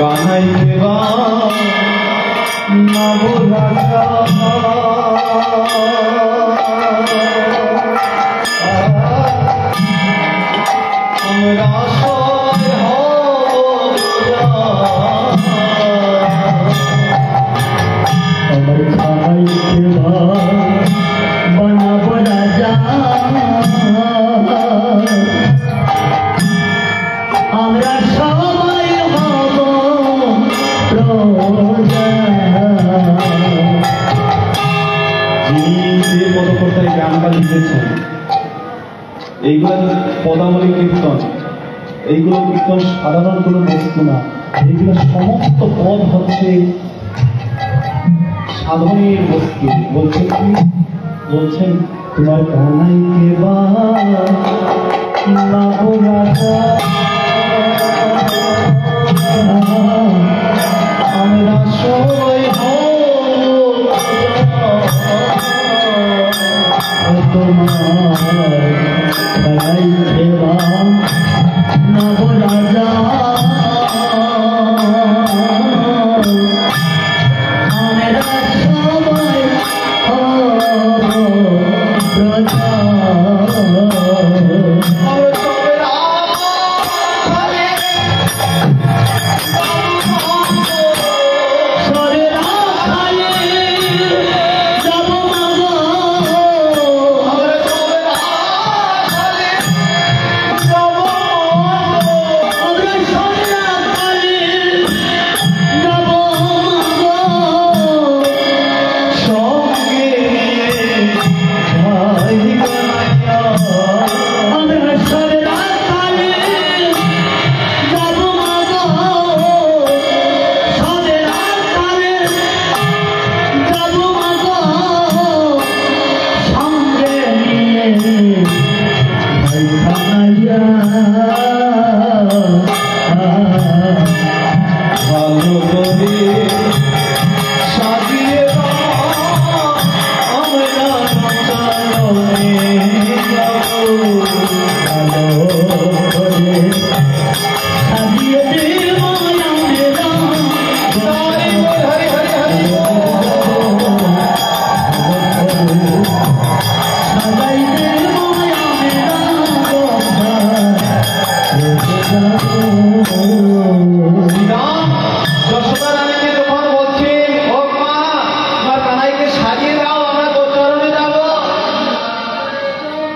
कान्हाई देवा ना भोला हमरा सोय हो अमर खाई देवा बना बना जा हमरा सबाई हब रोजा যিনি পদকর্তায় গানটা লিখেছেন এইগুলো পদাবলী কীর্তন, এইগুলো কীর্তন সাধারণ কোনো বস্তু না, এইগুলো সমস্ত পদ হচ্ছে সাধনের বস্তু। বলছে কি বলছেন, তোমার কানাই দেবা না রাজা আমরা সবাই তোমার কানাই দেবা না রাজা আমরা সবাই রাজা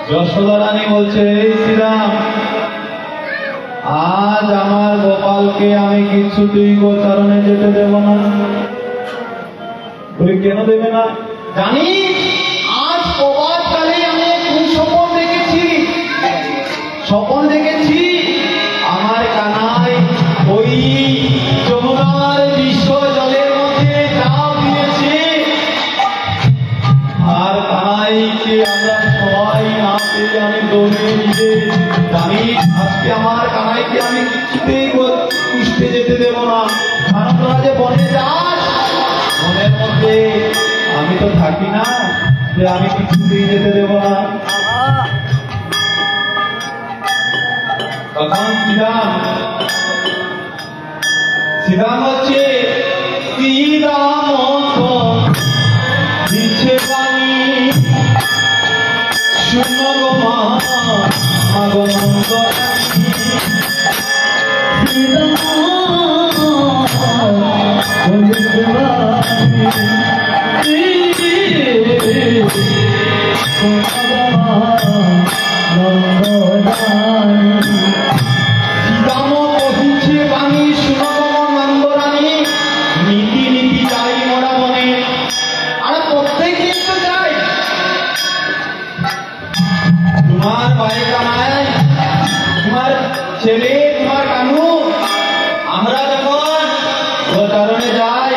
যশোদা রানী বলছে, এই শ্রীরাম, আজ আমার গোপালকে আমি কিছুতেই গোচারণে যেতে দেব না। বলি কেন দেবে না? জানি আজ প্রভাতকালে আমি স্বপন দেখেছি, স্বপন দেখেছি আমার কানাই ওই যমুনার বিশ্ব জলের মধ্যে ঝাঁপ দিয়েছে, আর কানাইকে আমরা সবাই না পেয়ে আমি দৌড়ে নিয়ে জানি আজকে আমার কানাইকে আমি কিছুতেই পুষতে যেতে দেব না। কারণ তোরা যে বনে যাস, বনের মধ্যে আমি তো থাকি না যে আমি কিছুতেই যেতে দেব না। তখন শ্রীরাম হচ্ছে দিচ্ছে পানি শূন্য গো মা আগমন্ত ছেলে তোমার কানু, আমরা যখন গোচারণে যাই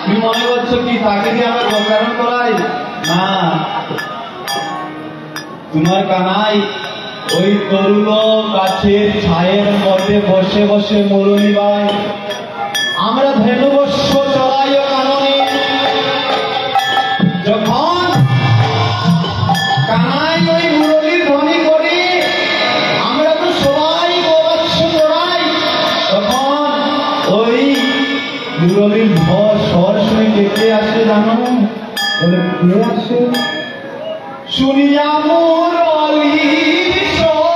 তুমি মনে করছো কি তাকে দিয়ে আমরা গোচারণ করাই? না, তোমার কানাই ওই তরুণ গাছের ছায়ের মধ্যে বসে বসে মুরলী বাই আমরা ধেনুবস্য চড়াই কাননে যখন কানাই ওই মুরলীর ধ্বনি করে আমরা তো সবাই গোবৎস চড়াই তখন ওই মুরলীর স্বর শুনে কে আসে জানো বলে কে আসে শুনিয়া মুরলীর স্বর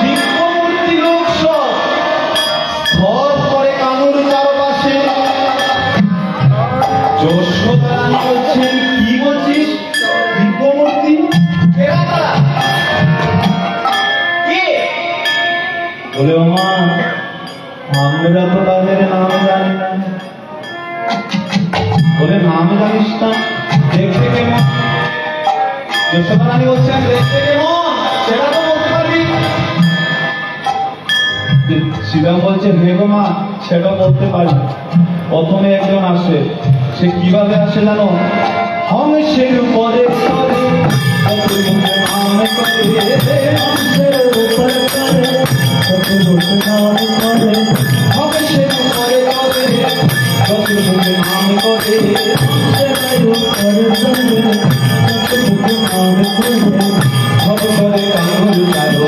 দিব্যমূর্তি লোকস্বর বলে ওমা আমরা তো তাদের নাম জানি না বলে নাম জানিস না দেখতে কেমন যশোদা রানী বলছেন দেখতে কেমন সেটা তো বলতে পারবি শ্রীরাম বলছে হে গো মা সেটা বলতে পারি প্রথমে একজন আসে সে কিভাবে আসে জানো হংসের উপরে চড়ে নাম করে হংসের উপরে চড়ে নাম করে ভগবরে কানুর চারো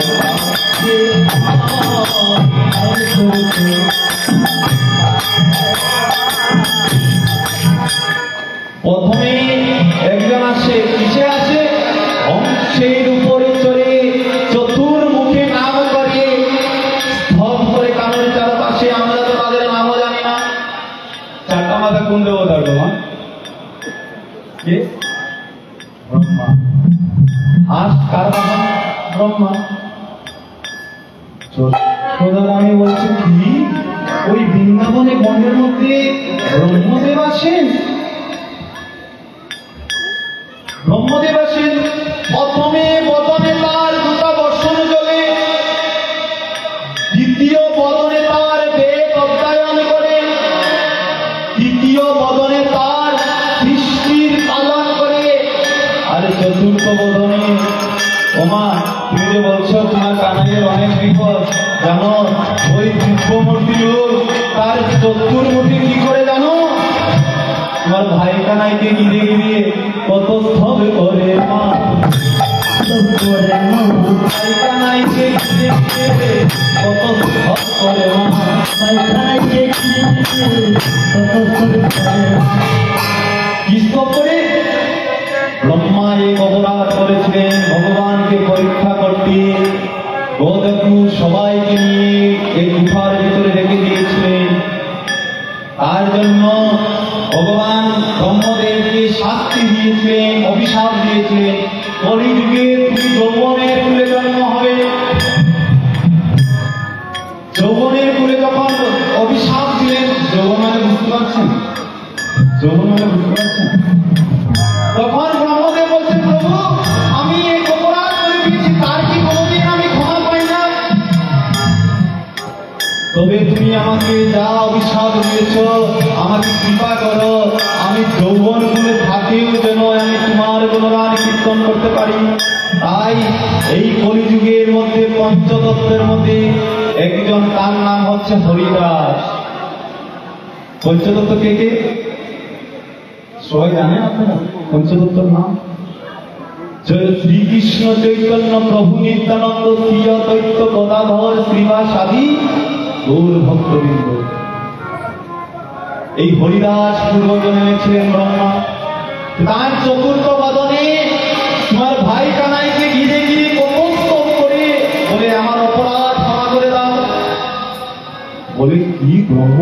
প্রথমে একজন আসে কিসে আসে হংসের উপরে চড়ে চতুর্মুখে নাম করে স্তব করে কানের চারপাশে আমরা তো তাদের নামও জানি না চারটা মাথা কোন দেবতার গো মা কে ব্রহ্মা হাস কার বাবা ব্রহ্মা যশোদা রানী বলছে কি ওই বৃন্দাবনে গণের মধ্যে ব্রহ্মদেব আসেন ব্রহ্মদেব আসেন প্রথমে বদনে তার দুটা বর্ষণ চলে দ্বিতীয় বদনে তার বেদ অধ্যয়ন করে তৃতীয় বদনে তার সৃষ্টির পালন করে আর চতুর্থ বদনে ওমা তুমি যে বলছো তোমার কানাইয়ের অনেক বিপদ জানো ওই দিব্যমূর্তি তার চতুর্মুখী কি করে জানো তোমার ভাই কানাইকে গিরে গিরিয়ে কত স্তব করে মা ভাই কানাইকে গিরে গিরে কত স্তব করে মা কি স্তব করে ব্রহ্মা এক অপরাধ করেছিলেন ভগবানকে পরীক্ষা করতে গোদকু সবাইকে নিয়ে এই গুহার ভিতরে রেখে দিয়েছিলেন তার জন্য ভগবান ব্রহ্মদেবকে শাস্তি দিয়েছিলেন অভিশাপ দিয়েছিলেন কলিযুগে তুমি যৌবনের কুলে জন্ম হবে যৌবনের কুলে যখন অভিশাপ দিলেন যৌবন মানে বুঝতে পারছেন যৌবন মানে বুঝতে পারছেন তখন ব্রহ্মদেব বলছেন প্রভু আমি এই অপরাধ করে দিয়েছি তার কি কোনোদিন আমি ক্ষমা পাই না তবে তুমি আমাকে যা অভিশাপ দিয়েছ আমাকে কৃপা করো আমি যৌবন গুলো থাকেও যেন আমি তোমার গুণগান কীর্তন করতে পারি তাই এই কলিযুগের মধ্যে পঞ্চতত্ত্বের মধ্যে একজন তার নাম হচ্ছে হরিদাস পঞ্চতত্ত্ব কে কে সবাই জানেন আপনারা পঞ্চতত্ত্বর নাম শ্রীকৃষ্ণ চৈতন্য প্রভু নিত্যানন্দ প্রিয় দৈত্য গদাধর শ্রীবাসাদি গৌর ভক্তবৃন্দ এই হরিদাস পূর্বজন্মে ছিলেন ব্রহ্মা তার চতুর্থ বদনে তোমার ভাই কানাইকে ঘিরে ঘিরে কপস্তব করে বলে আমার অপরাধ ক্ষমা করে দাও বলে কি ব্রহ্ম